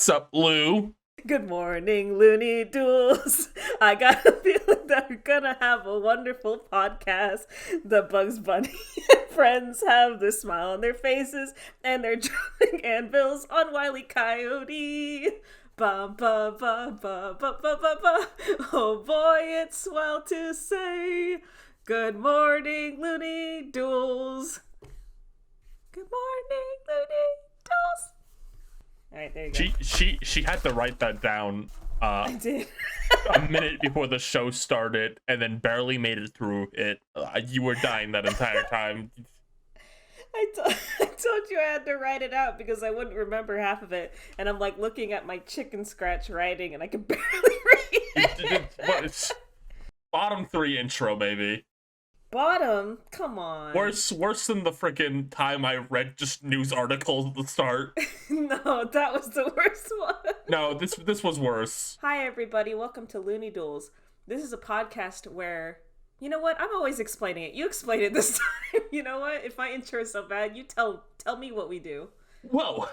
What's up, Lou? Good morning, Looney Duels. I got a feeling that we're gonna have a wonderful podcast. The Bugs Bunny and friends have the smile on their faces, and they're drumming anvils on Wile E. Coyote. Ba ba ba ba ba ba ba ba. Oh boy, it's swell to say. Good morning, Looney Duels. Good morning, Looney Duels. All right, there you go. She had to write that down I did. a minute before the show started, and then barely made it through it. You were dying that entire time. I told you I had to write it out because I wouldn't remember half of it, and I'm like looking at my chicken scratch writing, and I can barely read it. It's bottom 3 intro, baby. Bottom? Come on. Worse than the freaking time I read just news articles at the start. No, that was the worst one. No, this was worse. Hi, everybody. Welcome to Looney Duels. This is a podcast where, you know what? I'm always explaining it. You explain it this time. You know what? If my intro is so bad, you tell me what we do. Whoa,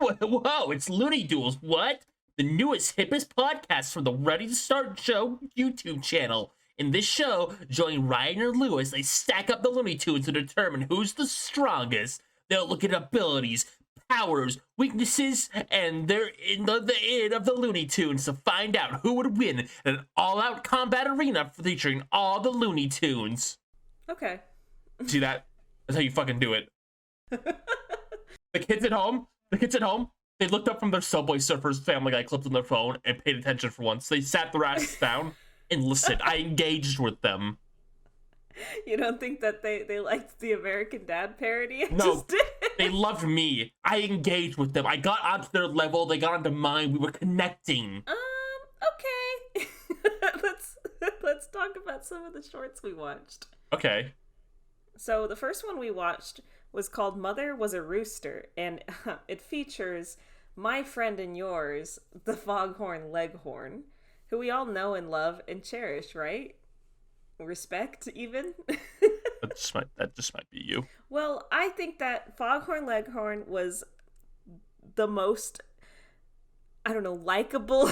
it's Looney Duels. What? The newest, hippest podcast from the Ready to Start Show YouTube channel. In this show, join Ryan and Lewis, they stack up the Looney Tunes to determine who's the strongest. They'll look at abilities, powers, weaknesses, and they're in the id of the Looney Tunes to find out who would win in an all-out combat arena featuring all the Looney Tunes. Okay. See that? That's how you fucking do it. The kids at home, they looked up from their Subway Surfers Family Guy clips on their phone and paid attention for once. They sat their asses down and listened. I engaged with them. You don't think that they liked the American Dad parody? No, they loved me. I engaged with them. I got onto their level. They got onto mine. We were connecting. Okay. let's talk about some of the shorts we watched. Okay. So the first one we watched was called Mother Was a Rooster, and it features my friend and yours, the Foghorn Leghorn, who we all know and love and cherish, right? Respect, even? that just might be you. Well, I think that Foghorn Leghorn was the most, I don't know, likable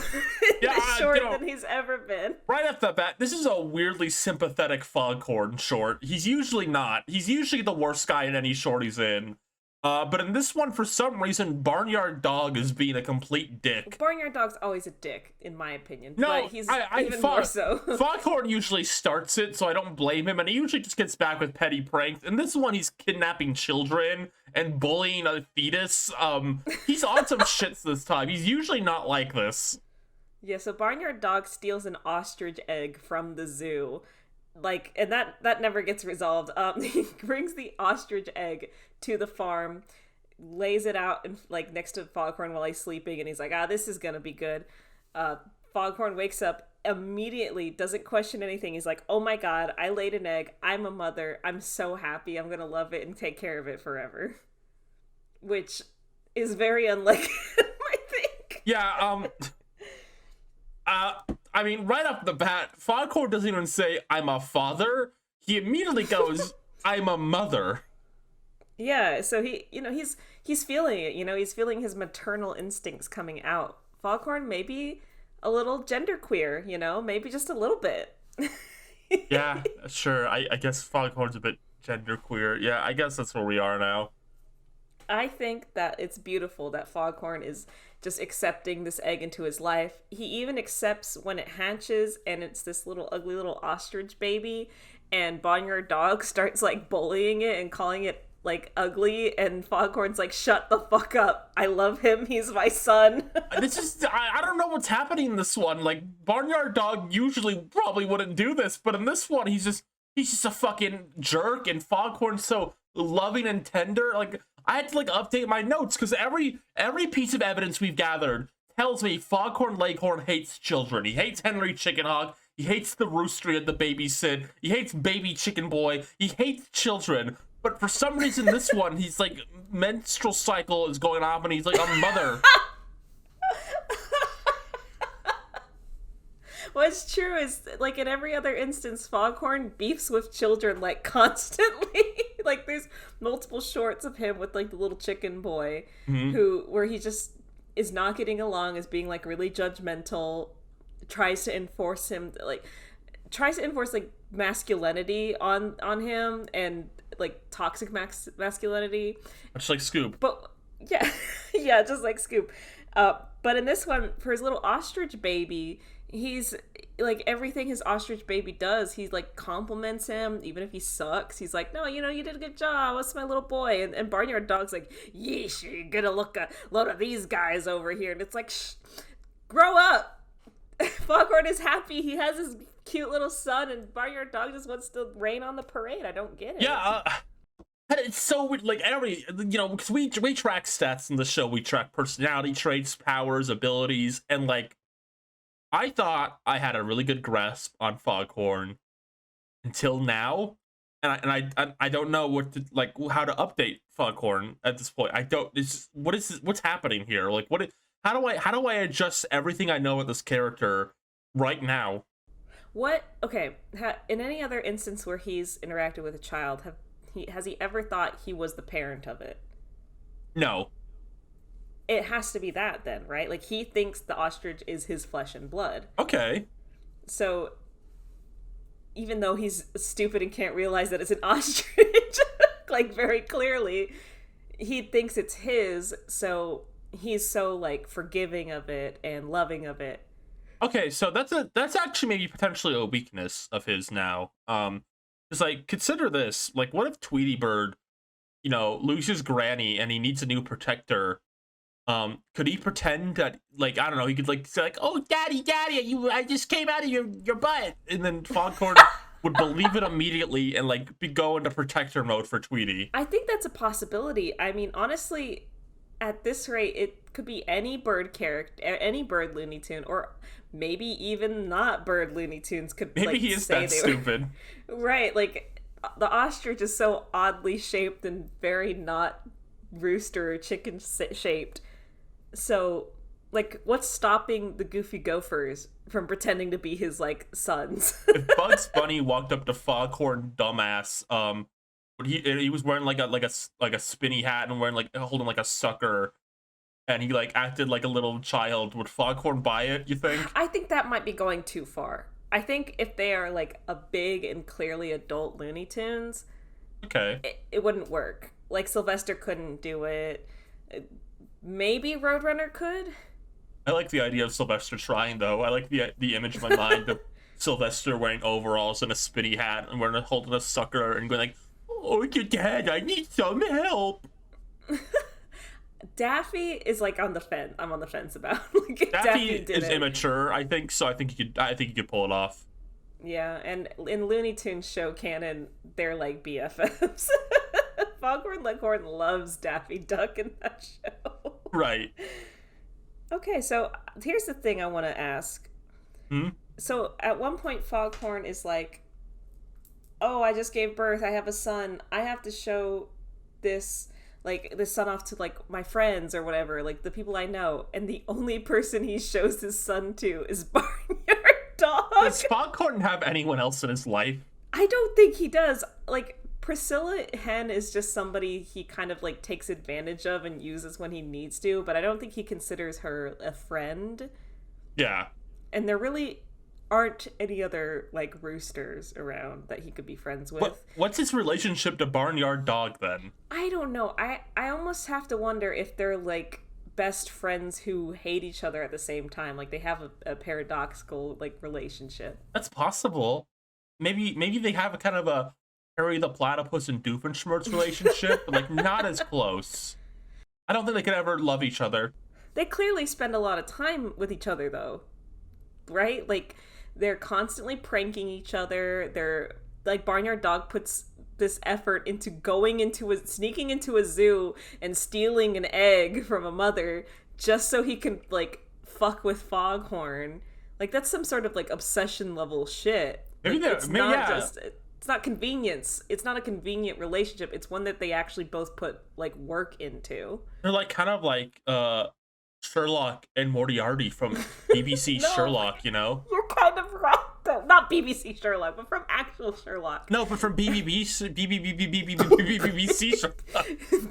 short than he's ever been. Right off the bat, this is a weirdly sympathetic Foghorn short. He's usually not. He's usually the worst guy in any short he's in. But in this one, for some reason, Barnyard Dog is being a complete dick. Barnyard Dog's always a dick, in my opinion. No, but he's even more so. Foghorn usually starts it, so I don't blame him, and he usually just gets back with petty pranks. In this one, he's kidnapping children and bullying a fetus. He's on some shits this time. He's usually not like this. Yeah, so Barnyard Dog steals an ostrich egg from the zoo. And that never gets resolved. He brings the ostrich egg to the farm, lays it out next to Foghorn while he's sleeping, and he's like, this is gonna be good. Foghorn wakes up immediately, doesn't question anything. He's like, oh my god, I laid an egg. I'm a mother. I'm so happy. I'm gonna love it and take care of it forever. Which is very unlike him, I think. Yeah, I mean, right off the bat, Foghorn doesn't even say, I'm a father. He immediately goes, I'm a mother. Yeah, so he's feeling it, he's feeling his maternal instincts coming out. Foghorn maybe a little genderqueer, maybe just a little bit. Yeah, sure. I guess Foghorn's a bit genderqueer. Yeah, I guess that's where we are now. I think that it's beautiful that Foghorn is just accepting this egg into his life. He even accepts when it hatches and it's this little ugly little ostrich baby, and Barnyard Dog starts bullying it and calling it ugly, and Foghorn's like, shut the fuck up. I love him. He's my son. I don't know what's happening in this one. Barnyard Dog usually probably wouldn't do this, but in this one, he's just a fucking jerk, and Foghorn's so loving and tender. I had to update my notes because every piece of evidence we've gathered tells me Foghorn Leghorn hates children. He hates Henry Chickenhawk. He hates the rooster at the babysit. He hates baby chicken boy. He hates children. But for some reason, this one, he's menstrual cycle is going off, and he's like a mother. What's true is, in every other instance, Foghorn beefs with children, constantly. There's multiple shorts of him with, the little chicken boy, where he just is not getting along, is being like really judgmental, tries to enforce like masculinity on him, and like toxic masculinity. Much like Scoop. But yeah, yeah, just like Scoop. But in this one, for his little ostrich baby, he's like, everything his ostrich baby does, he like compliments him, even if he sucks. He's like, no, you did a good job. What's my little boy? And Barnyard Dog's like, yeesh, you're gonna look a load of these guys over here. And it's like, shh, grow up. Foghorn is happy. He has his cute little son, and Barnyard Dog just wants to rain on the parade. I don't get it. Yeah, it's so weird. Like, because we track stats in the show. We track personality traits, powers, abilities, and like, I thought I had a really good grasp on Foghorn until now, and I don't know how to update Foghorn at this point. I don't. What's happening here? Like, how do I adjust everything I know of this character right now? Okay, in any other instance where he's interacted with a child, has he ever thought he was the parent of it? No. It has to be that then, right? Like, he thinks the ostrich is his flesh and blood. Okay. So, even though he's stupid and can't realize that it's an ostrich, like, very clearly, he thinks it's his, so he's so, like, forgiving of it and loving of it. Okay, so that's actually maybe potentially a weakness of his now. It's like, consider this. Like, what if Tweety Bird, loses Granny and he needs a new protector? Could he pretend that, like, I don't know, he could like say like, oh, daddy, I just came out of your butt, and then Foghorn would believe it immediately and like go into protector mode for Tweety. I think that's a possibility. I mean, honestly, at this rate, it could be any bird character, any bird Looney Tune, or maybe even not bird Looney Tunes could. Maybe like, he is that stupid. Right, like the ostrich is so oddly shaped and very not rooster or chicken shaped. So, like, what's stopping the Goofy Gophers from pretending to be his, like, sons? If Bugs Bunny walked up to Foghorn dumbass, he was wearing like a spinny hat and holding like a sucker, and he like acted like a little child, would Foghorn buy it, you think? I think that might be going too far. I think if they are like a big and clearly adult Looney Tunes, okay, it wouldn't work. Like, Sylvester couldn't do it. Maybe Roadrunner could. I like the idea of Sylvester trying, though. I like the image in my mind of Sylvester wearing overalls and a spinny hat and holding a sucker and going like, "Oh, your dad, I need some help." Daffy is like on the fence. I'm on the fence about. Like, Daffy is immature, I think, so I think he could pull it off. Yeah, and in Looney Tunes show canon, they're like BFFs. Foghorn Leghorn loves Daffy Duck in that show. Right. Okay, so here's the thing I want to ask. So at one point, Foghorn is like, oh, I just gave birth. I have a son. I have to show this son off to, like, my friends or whatever, like, the people I know. And the only person he shows his son to is Barnyard Dog. Does Foghorn have anyone else in his life? I don't think he does. Like, Priscilla Hen is just somebody he kind of, like, takes advantage of and uses when he needs to, but I don't think he considers her a friend. Yeah. And there really aren't any other, like, roosters around that he could be friends with. What's his relationship to Barnyard Dog, then? I don't know. I almost have to wonder if they're, like, best friends who hate each other at the same time. Like, they have a paradoxical, like, relationship. That's possible. Maybe they have a kind of a Harry the Platypus and Doofenshmirtz relationship, but, like, not as close. I don't think they could ever love each other. They clearly spend a lot of time with each other, though. Right? Like, they're constantly pranking each other. They're, like, Barnyard Dog puts this effort into sneaking into a zoo and stealing an egg from a mother just so he can, like, fuck with Foghorn. Like, that's some sort of, like, obsession level shit. Like, it's not convenience. It's not a convenient relationship. It's one that they actually both put, like, work into. They're, like, kind of like Sherlock and Moriarty from BBC No, Sherlock, you know? You're kind of right. Not BBC Sherlock, but from actual Sherlock. No, but from BBC Sherlock.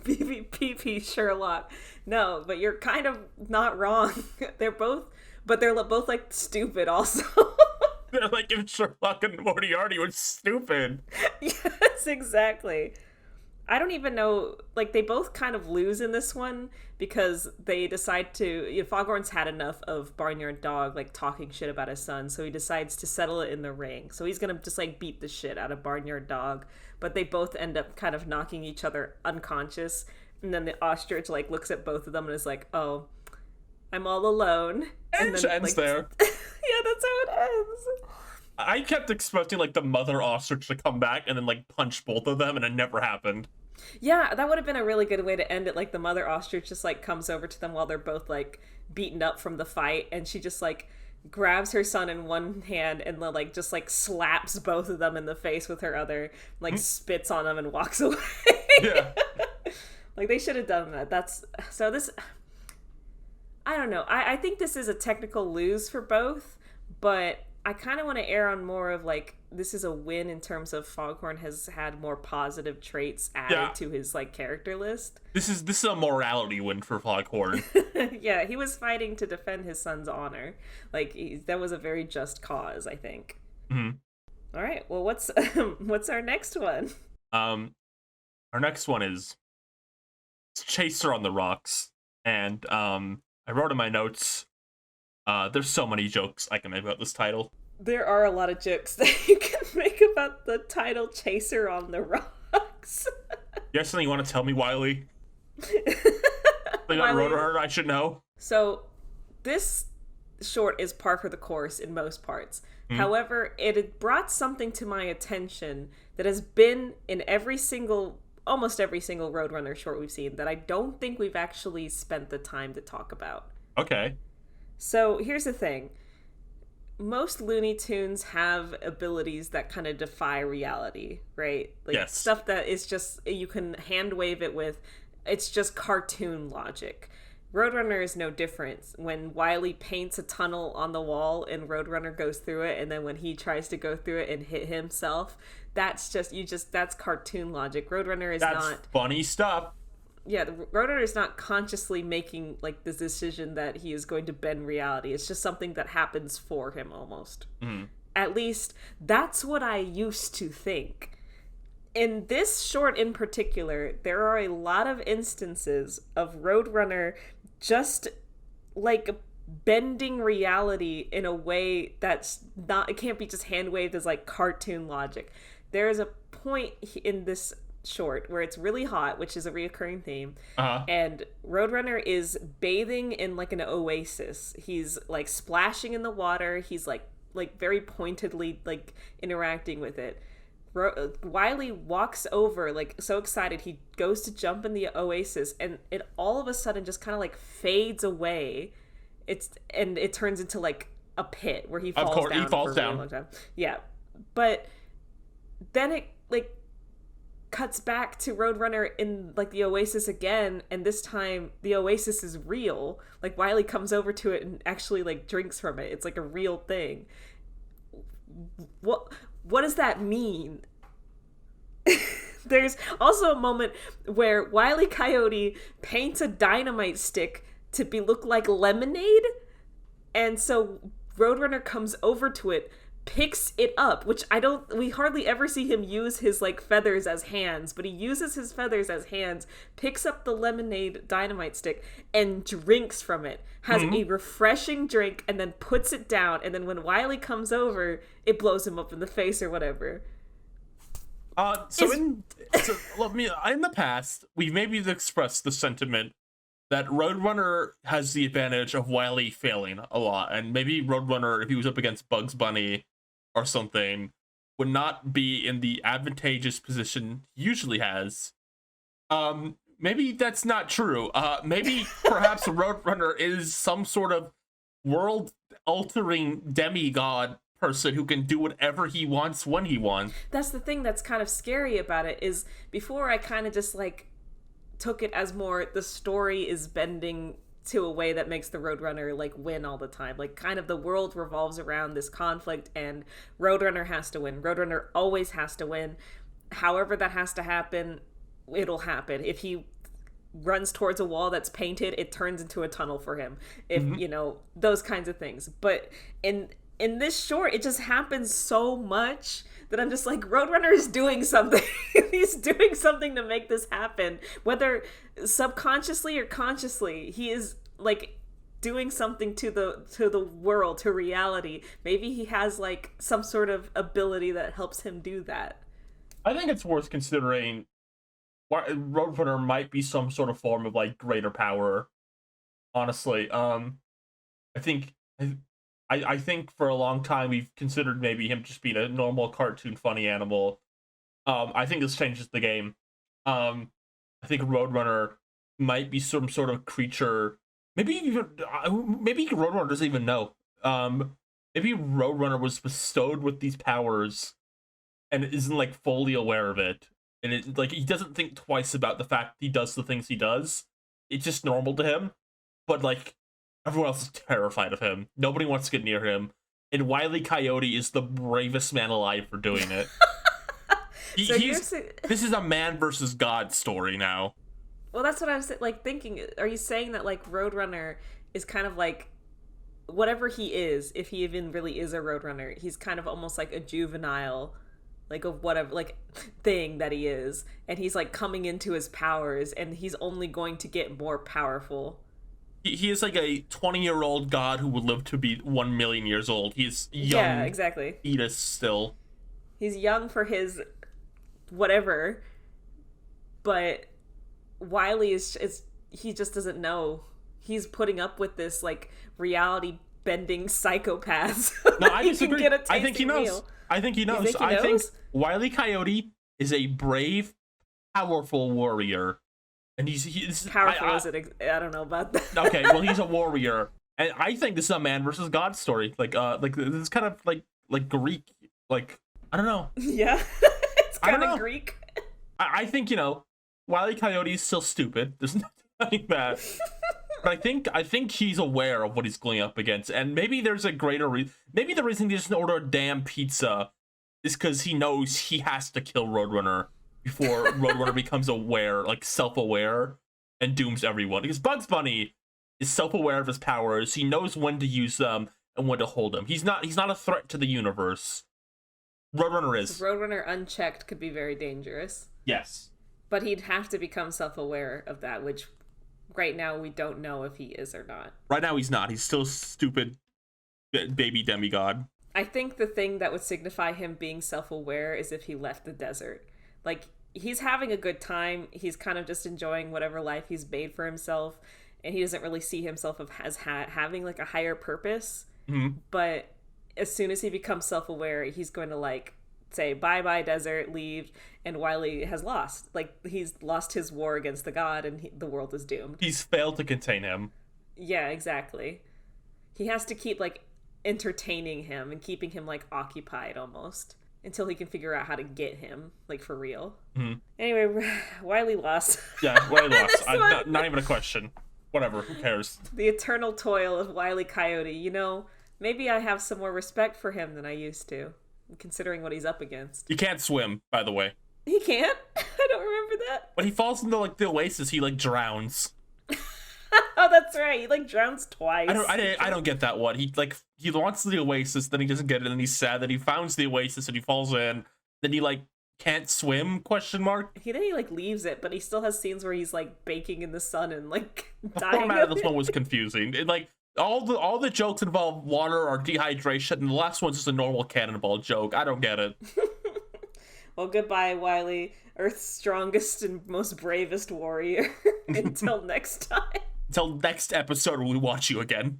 BBP Sherlock. No, but you're kind of not wrong. They're both like stupid also. They're like if Sherlock and Moriarty were stupid. Yes, exactly. I don't even know, like, they both kind of lose in this one because they decide to, Foghorn's had enough of Barnyard Dog, like, talking shit about his son, so he decides to settle it in the ring. So he's gonna just, like, beat the shit out of Barnyard Dog, but they both end up kind of knocking each other unconscious, and then the ostrich, like, looks at both of them and is like, oh, I'm all alone. And then, ends like, there. Yeah, that's how it ends. I kept expecting, like, the mother ostrich to come back and then, like, punch both of them, and it never happened. Yeah, that would have been a really good way to end it. Like, the mother ostrich just, like, comes over to them while they're both, like, beaten up from the fight, and she just, like, grabs her son in one hand and, like, just, like, slaps both of them in the face with her other, like, spits on them and walks away. Yeah. Like, they should have done that. So this... I don't know. I think this is a technical lose for both, but I kind of want to err on more of, like, this is a win in terms of Foghorn has had more positive traits added to his, like, character list. This is a morality win for Foghorn. Yeah, he was fighting to defend his son's honor. Like, that was a very just cause, I think. Mm-hmm. All right, well, what's our next one? Our next one is Chaser on the Rocks, and I wrote in my notes, there's so many jokes I can make about this title. There are a lot of jokes that you can make about the title Chaser on the Rocks. You have something you want to tell me, Wiley? Something about Rotor I should know? So, this short is par for the course in most parts. Mm-hmm. However, it had brought something to my attention that has been in almost every single Roadrunner short we've seen that I don't think we've actually spent the time to talk about. Okay. So here's the thing. Most Looney Tunes have abilities that kind of defy reality, right? Like, yes. Stuff that is just, you can hand wave it with, it's just cartoon logic. Roadrunner is no different. When Wily paints a tunnel on the wall and Roadrunner goes through it, and then when he tries to go through it and hit himself, that's cartoon logic. Roadrunner is That's funny stuff. Yeah, the Roadrunner is not consciously making, like, this decision that he is going to bend reality. It's just something that happens for him, almost. Mm-hmm. At least, that's what I used to think. In this short in particular, there are a lot of instances of Roadrunner just, like, bending reality in a way that's not... It can't be just hand-waved as, like, cartoon logic. There is a point in this short where it's really hot, which is a reoccurring theme, and Roadrunner is bathing in, like, an oasis. He's, like, splashing in the water. He's like very pointedly, like, interacting with it. Wily walks over, like, so excited. He goes to jump in the oasis, and it all of a sudden just kind of, like, fades away. It turns into, like, a pit where he falls down. Of course, he falls down. A really long time. Yeah, but then it, like, cuts back to Roadrunner in, like, the oasis again, and this time the oasis is real. Like, Wily comes over to it and actually, like, drinks from it. It's, like, a real thing. What does that mean? There's also a moment where Wile E. Coyote paints a dynamite stick to look like lemonade, and so Roadrunner comes over to it, picks it up, which we hardly ever see him use his, like, feathers as hands, but he uses his feathers as hands, picks up the lemonade dynamite stick, and drinks from it. Has a refreshing drink, and then puts it down, and then when Wily comes over, it blows him up in the face or whatever. In the past, we've maybe expressed the sentiment that Roadrunner has the advantage of Wily failing a lot, and maybe Roadrunner, if he was up against Bugs Bunny or something, would not be in the advantageous position he usually has. Maybe that's not true. Maybe perhaps Roadrunner is some sort of world-altering demigod person who can do whatever he wants when he wants. That's the thing that's kind of scary about it, is before I kind of just, like, took it as more the story is bending to a way that makes the Roadrunner like win all the time. Like kind of the world revolves around this conflict and Roadrunner has to win. Roadrunner always has to win. However that has to happen, it'll happen. If he runs towards a wall that's painted, it turns into a tunnel for him. If you know, those kinds of things. But in this short, it just happens so much that I'm just like, Roadrunner is doing something. He's doing something to make this happen. Whether subconsciously or consciously, he is like doing something to the world, to reality. Maybe he has like some sort of ability that helps him do that. I think it's worth considering Roadrunner might be some sort of form of like greater power. Honestly, I think for a long time we've considered maybe him just being a normal cartoon funny animal. I think this changes the game. I think Roadrunner might be some sort of creature. Maybe Roadrunner doesn't even know. Maybe Roadrunner was bestowed with these powers and isn't like fully aware of it. And it like he doesn't think twice about the fact he does the things he does. It's just normal to him. But like everyone else is terrified of him. Nobody wants to get near him. And Wile E. Coyote is the bravest man alive for doing it. This is a man versus God story now. Well, that's what I was like thinking. Are you saying that like Roadrunner is kind of like whatever he is, if he even really is a Roadrunner, he's kind of almost like a juvenile, like of whatever like thing that he is, and he's like coming into his powers, and he's only going to get more powerful. He is like a 20-year-old god who would live to be 1 million years old. He's young. Yeah, exactly. Fetus still. He's young for his whatever, but Wiley is he just doesn't know. He's putting up with this like reality bending psychopath. No, I disagree. I think he knows. I think he knows. I think Wile E. Coyote is a brave, powerful warrior. And he's powerful. I don't know about that. Okay, well, he's a warrior, and I think this is a man versus God story. Like this is kind of like Greek. Like I don't know. Yeah, it's kind of Greek. I think Wile E. Coyote is still stupid. There's nothing like that. But I think he's aware of what he's going up against, and maybe there's a greater reason. Maybe the reason he doesn't order a damn pizza is because he knows he has to kill Roadrunner before Roadrunner becomes aware, like self-aware, and dooms everyone. Because Bugs Bunny is self-aware of his powers. He knows when to use them and when to hold them. He's not a threat to the universe. Roadrunner is. Roadrunner unchecked could be very dangerous. Yes. But he'd have to become self-aware of that, which right now we don't know if he is or not. Right now he's not. He's still stupid baby demigod. I think the thing that would signify him being self-aware is if he left the desert. Like, he's having a good time. He's kind of just enjoying whatever life he's made for himself. And he doesn't really see himself as having, like, a higher purpose. Mm-hmm. But as soon as he becomes self-aware, he's going to, like, say, bye-bye, desert, leave. And Wiley has lost. Like, he's lost his war against the god, and the world is doomed. He's failed to contain him. Yeah, exactly. He has to keep, like, entertaining him and keeping him, like, occupied almost. Until he can figure out how to get him, like, for real. Mm-hmm. Anyway, Wiley lost. Yeah, Wiley lost. Not even a question. Whatever, who cares? The eternal toil of Wile E. Coyote. Maybe I have some more respect for him than I used to, considering what he's up against. He can't swim, by the way. He can't? I don't remember that. When he falls into, like, the oasis, he, like, drowns. Oh, that's right. He, like, drowns twice. I don't get that one. He wants the oasis, then he doesn't get it, and he's sad that he finds the oasis and he falls in. Then he, like, can't swim, question mark. Then he, like, leaves it, but he still has scenes where he's, like, baking in the sun and, like, the dying. The format of this one was confusing. Like, all the jokes involve water or dehydration, and the last one's just a normal cannonball joke. I don't get it. Well, goodbye, Wiley, Earth's strongest and most bravest warrior. Until next time. Until next episode when we watch you again.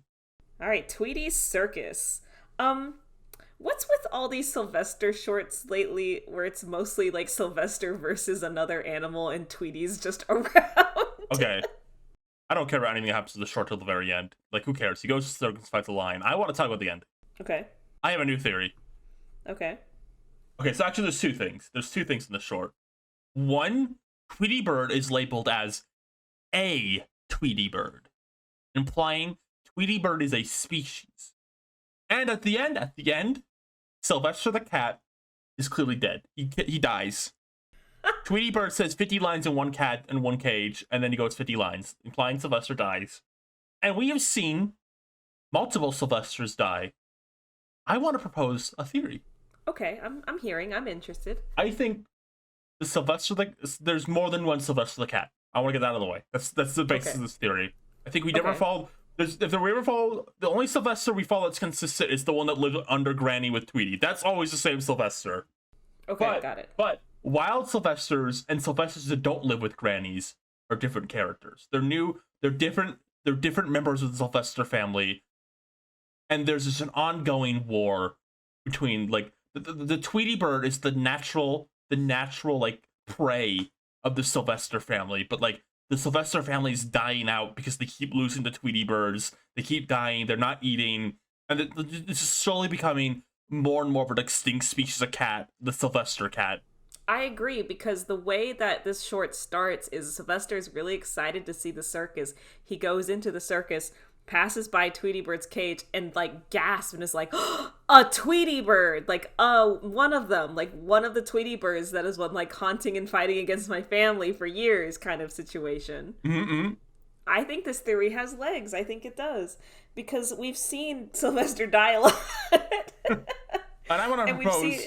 Alright, Tweety's Circus. What's with all these Sylvester shorts lately where it's mostly like Sylvester versus another animal and Tweety's just around? Okay. I don't care about anything that happens to the short till the very end. Like, who cares? He goes to the circus, fights the lion. I want to talk about the end. Okay. I have a new theory. Okay. Okay, so actually there's two things. There's two things in the short. One, Tweety Bird is labeled as a Tweety Bird. implying Tweety Bird is a species. And at the end, Sylvester the cat is clearly dead. He dies. Tweety Bird says 50 lines in one cat in one cage, and then he goes 50 lines, implying Sylvester dies. And we have seen multiple Sylvesters die. I want to propose a theory. Okay, I'm hearing. I'm interested. I think there's more than one Sylvester the cat. I want to get that out of the way. That's the basis of this theory. I think we never follow. The only Sylvester we follow that's consistent is the one that lived under Granny with Tweety. That's always the same Sylvester. Okay, got it. But wild Sylvesters and Sylvesters that don't live with grannies are different characters. They're new. They're different. They're different members of the Sylvester family. And there's just an ongoing war between like the Tweety Bird is the natural like prey of the Sylvester family, but like the Sylvester family is dying out because they keep losing the Tweety Birds. They keep dying. They're not eating, and it's just slowly becoming more and more of an extinct species of cat, the Sylvester cat. I agree, because the way that this short starts is Sylvester's really excited to see the circus. He goes into the circus, passes by Tweety Bird's cage, and like gasps and is like, oh, a Tweety Bird, like one of them, like one of the Tweety Birds that has been like haunting and fighting against my family for years kind of situation. Mm-hmm. I think this theory has legs. I think it does, because we've seen Sylvester die a lot. And I want to propose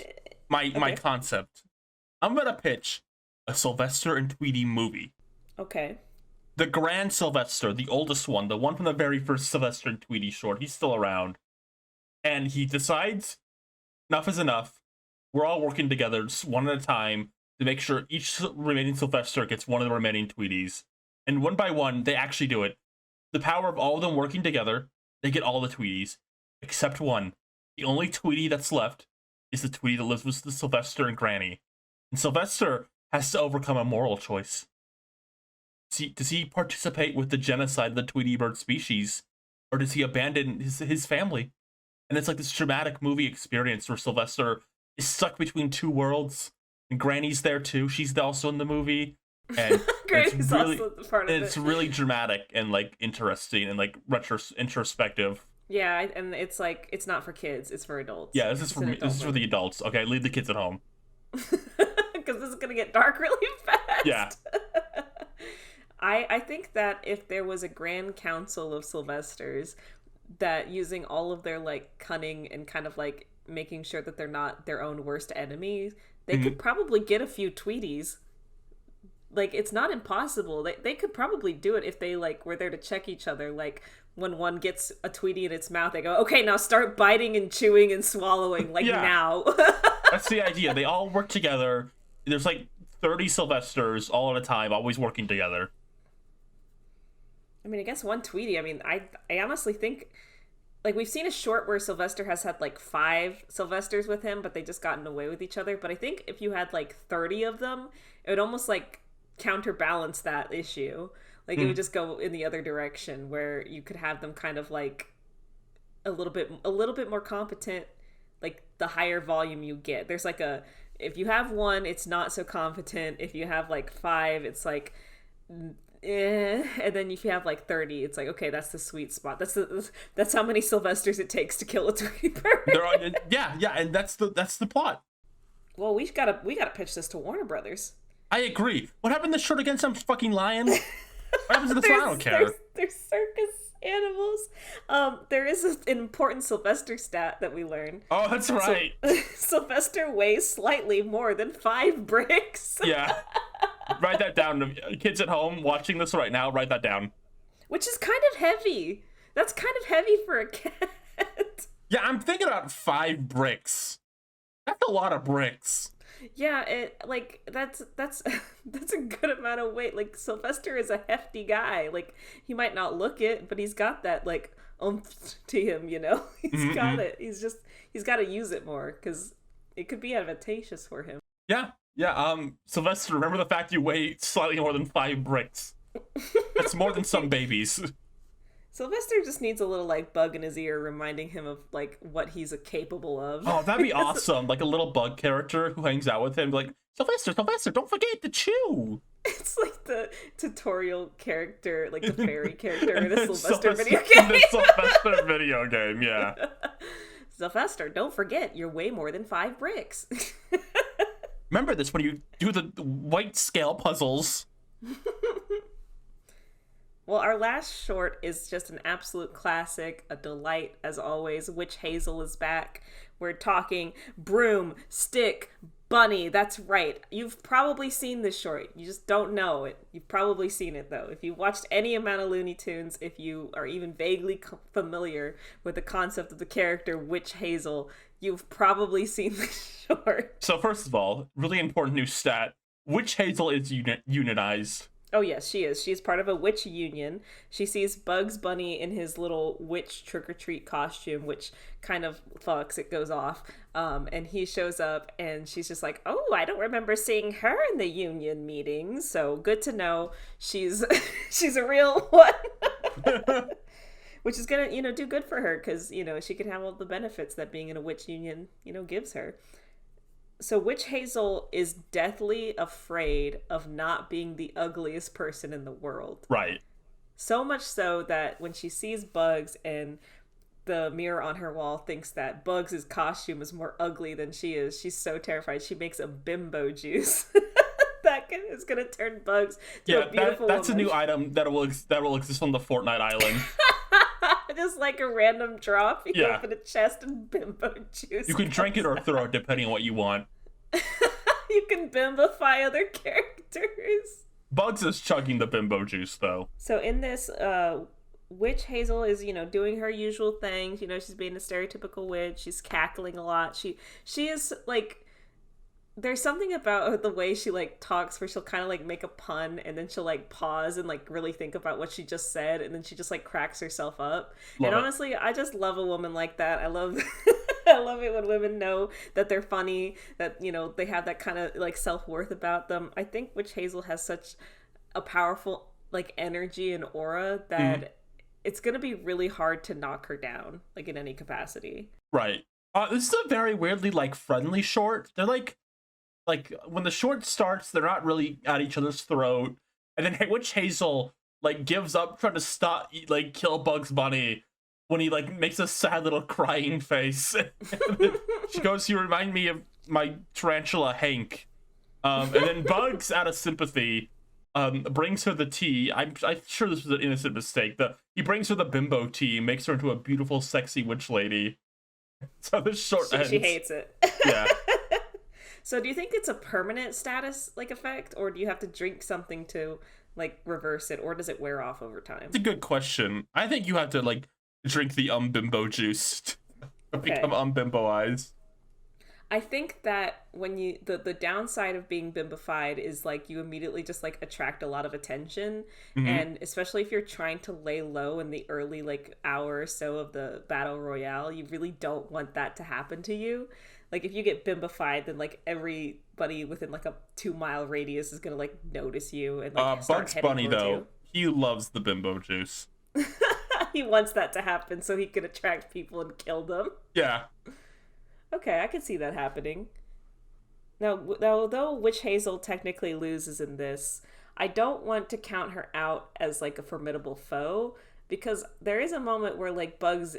my concept. I'm gonna pitch a Sylvester and Tweety movie. Okay. The Grand Sylvester, the oldest one, the one from the very first Sylvester and Tweety short, he's still around. And he decides, enough is enough. We're all working together, just one at a time, to make sure each remaining Sylvester gets one of the remaining Tweeties. And one by one, they actually do it. The power of all of them working together, they get all the Tweeties, except one. The only Tweety that's left is the Tweety that lives with the Sylvester and Granny. And Sylvester has to overcome a moral choice. Does he participate with the genocide of the Tweety Bird species, or does he abandon his family? And it's like this dramatic movie experience where Sylvester is stuck between two worlds, and Granny's there too. She's also in the movie, and Granny's also part of it. It's really dramatic and like interesting and like introspective. Yeah, and it's like it's not for kids; it's for adults. Yeah, this is for me. This is for the adults. Okay, leave the kids at home. Because this is gonna get dark really fast. Yeah. I think that if there was a grand council of Sylvesters that using all of their like cunning and kind of like making sure that they're not their own worst enemies, they could probably get a few Tweeties. Like, it's not impossible. They could probably do it if they like were there to check each other. Like when one gets a Tweety in its mouth, they go, okay, now start biting and chewing and swallowing like now. That's the idea. They all work together. There's like 30 Sylvesters all at a time, always working together. I mean, I guess one Tweety. I mean, I honestly think, like, we've seen a short where Sylvester has had, like, 5 Sylvesters with him, but they just gotten away with each other. But I think if you had, like, 30 of them, it would almost, like, counterbalance that issue. Like, it would just go in the other direction, where you could have them kind of, like, a little bit more competent, like, the higher volume you get. There's, like, if you have 1, it's not so competent. If you have, like, 5, it's, like... and then if you have like 30, it's like, okay, that's the sweet spot. That's how many Sylvesters it takes to kill a Tweety Bird. Yeah, and that's the plot. Well, we gotta pitch this to Warner Brothers. I agree. What happened to short against some fucking lion? What happens to this one? I don't care. There's circus animals. There is an important Sylvester stat that we learned. Oh, that's right. Sylvester weighs slightly more than 5 bricks. Yeah. Write that down. Kids at home watching this right now, write that down. Which is kind of heavy. That's kind of heavy for a cat. Yeah, I'm thinking about 5 bricks. That's a lot of bricks. Yeah, that's a good amount of weight. Like, Sylvester is a hefty guy. Like, he might not look it, but he's got that like to him, you know. He's got it. He's got to use it more because it could be advantageous for him. Yeah. Sylvester, remember the fact you weigh slightly more than 5 bricks. That's more than some babies. Sylvester just needs a little like bug in his ear reminding him of like what he's capable of. Oh, that'd be awesome. Like a little bug character who hangs out with him, like, Sylvester, don't forget to chew. It's like the tutorial character, like the fairy character in a Sylvester video game. The Sylvester video game, yeah. Sylvester, don't forget, you're way more than 5 bricks. Remember this when you do the white scale puzzles. Well, our last short is just an absolute classic, a delight as always. Witch Hazel is back. We're talking Broom-Stick Bunny. That's right. You've probably seen this short. You just don't know it. You've probably seen it, though. If you've watched any amount of Looney Tunes, if you are even vaguely familiar with the concept of the character Witch Hazel, you've probably seen this short. So first of all, really important new stat. Witch Hazel is unionized. Oh, yes, she is. She's part of a witch union. She sees Bugs Bunny in his little witch trick-or-treat costume, which kind of fucks. It goes off. And he shows up, and she's just like, oh, I don't remember seeing her in the union meeting. So good to know she's she's a real one. Which is going to, do good for her because, she can have all the benefits that being in a witch union, gives her. So Witch Hazel is deathly afraid of not being the ugliest person in the world. Right. So much so that when she sees Bugs and the mirror on her wall thinks that Bugs' costume is more ugly than she is, she's so terrified. She makes a bimbo juice that is going to turn Bugs to a beautiful that's woman. a new item that will exist on the Fortnite island. Just like a random drop. You open a chest and bimbo juice. You can drink it or throw it depending on what you want. You can bimbify other characters. Bugs is chugging the bimbo juice, though. So in this, Witch Hazel is, doing her usual things. She's being a stereotypical witch. She's cackling a lot. She is, like... There's something about the way she, like, talks where she'll kind of, like, make a pun and then she'll, like, pause and, like, really think about what she just said and then she just, like, cracks herself up. Honestly, I just love a woman like that. I love I love it when women know that they're funny, that, they have that kind of, like, self-worth about them. I think Witch Hazel has such a powerful, like, energy and aura that it's going to be really hard to knock her down, like, in any capacity. Right. This is a very weirdly, like, friendly short. They're, like, when the short starts, they're not really at each other's throat. And then Witch Hazel, like, gives up trying to stop, like, kill Bugs Bunny when he, like, makes a sad little crying face. She goes, you remind me of my tarantula, Hank. And then Bugs, out of sympathy, brings her the tea. I'm sure this was an innocent mistake. He brings her the bimbo tea, makes her into a beautiful, sexy witch lady. So this short ends. She hates it. Yeah. So do you think it's a permanent status, like, effect, or do you have to drink something to, like, reverse it, or does it wear off over time? It's a good question. I think you have to, like, drink the bimbo juice to become bimboized. I think that when you the downside of being bimbified is, like, you immediately just, like, attract a lot of attention, and especially if you're trying to lay low in the early, like, hour or so of the battle royale, you really don't want that to happen to you. Like, if you get bimbified, then, like, everybody within, like, a 2-mile radius is gonna, like, notice you and, like, start Bugs heading Bunny, towards though, you. he loves the bimbo juice. He wants that to happen so he can attract people and kill them. Yeah. Okay, I could see that happening. Now, although Witch Hazel technically loses in this, I don't want to count her out as, like, a formidable foe, because there is a moment where, like, Bugs,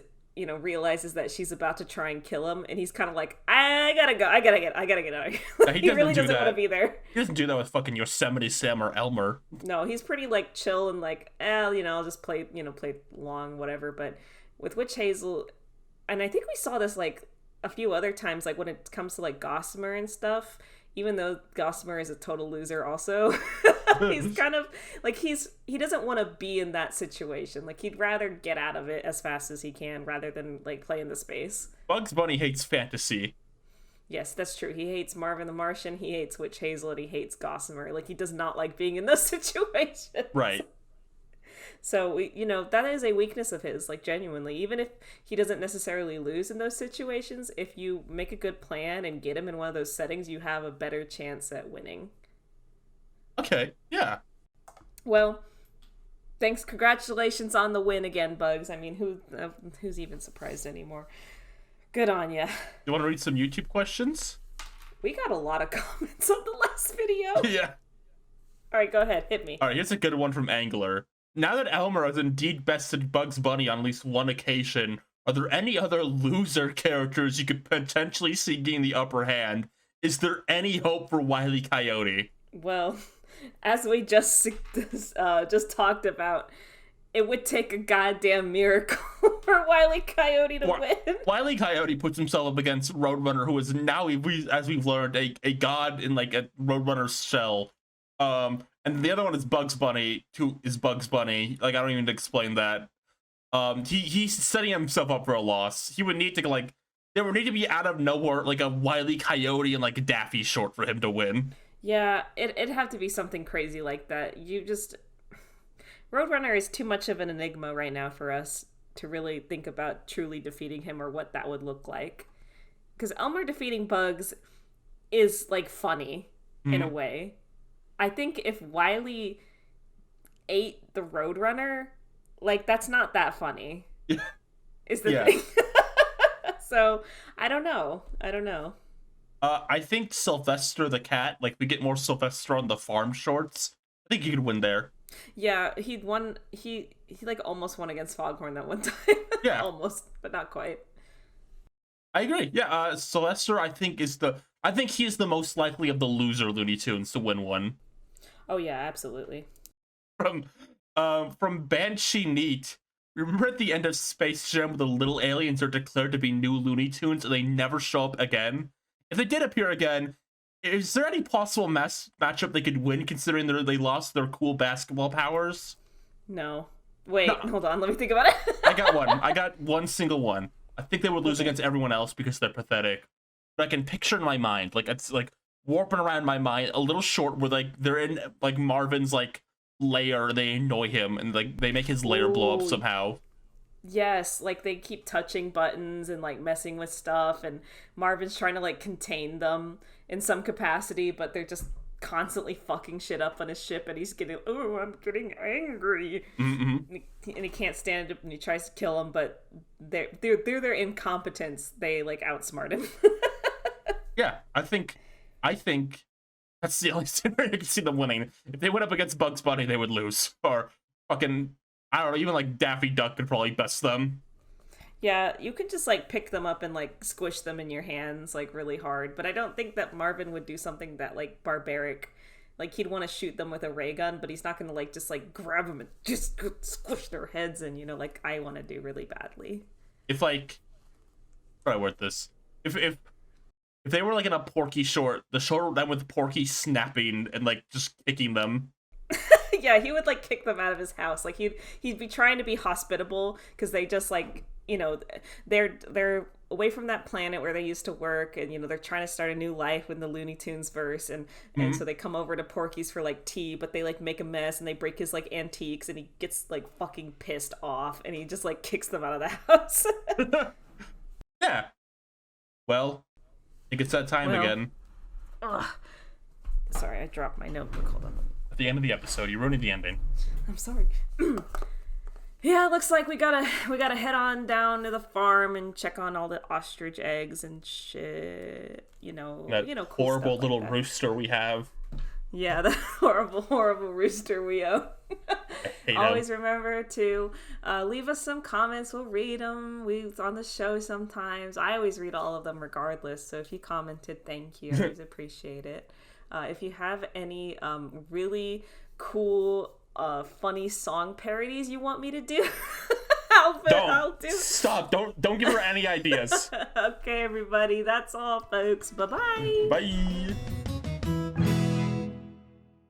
realizes that she's about to try and kill him, and he's kind of like, I gotta go, I gotta get out of here. Like, he really doesn't want to be there. He doesn't do that with fucking Yosemite Sam or Elmer. No, he's pretty, like, chill and, like, I'll just play long, whatever. But with Witch Hazel, and I think we saw this, like, a few other times, like, when it comes to, like, Gossamer and stuff, even though Gossamer is a total loser also, he's kind of, like, he doesn't want to be in that situation. Like, he'd rather get out of it as fast as he can rather than, like, play in the space. Bugs Bunny hates fantasy. Yes, that's true. He hates Marvin the Martian, he hates Witch Hazel, and he hates Gossamer. Like, he does not like being in those situations. Right. So, that is a weakness of his, like, genuinely. Even if he doesn't necessarily lose in those situations, if you make a good plan and get him in one of those settings, you have a better chance at winning. Okay, yeah. Well, thanks. Congratulations on the win again, Bugs. I mean, who's even surprised anymore? Good on ya. You want to read some YouTube questions? We got a lot of comments on the last video. Yeah. All right, go ahead. Hit me. All right, here's a good one from Angler. Now that Elmer has indeed bested Bugs Bunny on at least one occasion, are there any other loser characters you could potentially see getting the upper hand? Is there any hope for Wile E. Coyote? Well, as we just talked about, it would take a goddamn miracle for Wile E. Coyote to win. Wile E. Coyote puts himself up against Roadrunner, who is now, as we've learned, a god in like a Roadrunner's shell. And the other one is Bugs Bunny. Bugs Bunny. Like, I don't even explain that. He's setting himself up for a loss. He would need to like, there would need to be out of nowhere like a Wile E. Coyote and like a Daffy short for him to win. Yeah, it'd have to be something crazy like that. Roadrunner is too much of an enigma right now for us to really think about truly defeating him or what that would look like. Because Elmer defeating Bugs is like funny in a way. I think if Wiley ate the Roadrunner, like, that's not that funny. Is the thing. So, I don't know. I think Sylvester the cat, like, we get more Sylvester on the farm shorts. I think he could win there. Yeah, he like almost won against Foghorn that one time. Yeah. Almost, but not quite. I agree. Yeah, Sylvester, I think he's the most likely of the loser Looney Tunes to win one. Oh yeah, absolutely. From Banshee Neat, remember at the end of Space Jam where the little aliens are declared to be new Looney Tunes and they never show up again? If they did appear again, is there any possible matchup they could win considering they lost their cool basketball powers? No. Wait, hold on, let me think about it. I got one. I got one single one. I think they would lose against everyone else because they're pathetic. But I can picture in my mind, like, it's like warping around my mind, a little short where like they're in like Marvin's like lair, they annoy him and like they make his lair blow up somehow. Yes, like they keep touching buttons and like messing with stuff, and Marvin's trying to like contain them in some capacity, but they're just constantly fucking shit up on his ship, and he's getting, I'm getting angry. Mm-hmm. And he can't stand it, and he tries to kill them, but through their incompetence, they like outsmart him. Yeah, I think that's the only scenario I can see them winning. If they went up against Bugs Bunny, they would lose. Or fucking, I don't know, even like Daffy Duck could probably best them. Yeah, you could just like pick them up and like squish them in your hands like really hard. But I don't think that Marvin would do something that like barbaric. Like he'd want to shoot them with a ray gun, but he's not going to like just like grab them and just squish their heads in, like I want to do really badly. If like, how do I word this? If they were like in a Porky short, the short would end with Porky snapping and like just kicking them. Yeah, he would like kick them out of his house. Like he'd be trying to be hospitable because they just like, they're away from that planet where they used to work, and they're trying to start a new life in the Looney Tunes verse, and so they come over to Porky's for like tea, but they like make a mess and they break his like antiques, and he gets like fucking pissed off, and he just like kicks them out of the house. Yeah. Well, I think it's that time again. Ugh. Sorry, I dropped my notebook. Hold on. At the end of the episode, you ruined the ending. I'm sorry. Yeah, it looks like we gotta head on down to the farm and check on all the ostrich eggs and shit. Cool horrible stuff little like that. Rooster we have. Yeah, the horrible rooster we own. Always remember to leave us some comments. We'll read them. We're on the show sometimes. I always read all of them regardless. So if you commented, thank you. I always appreciate it. If you have any really cool, funny song parodies you want me to do, I'll do. Stop. Don't give her any ideas. Okay, everybody. That's all, folks. Bye-bye. Bye.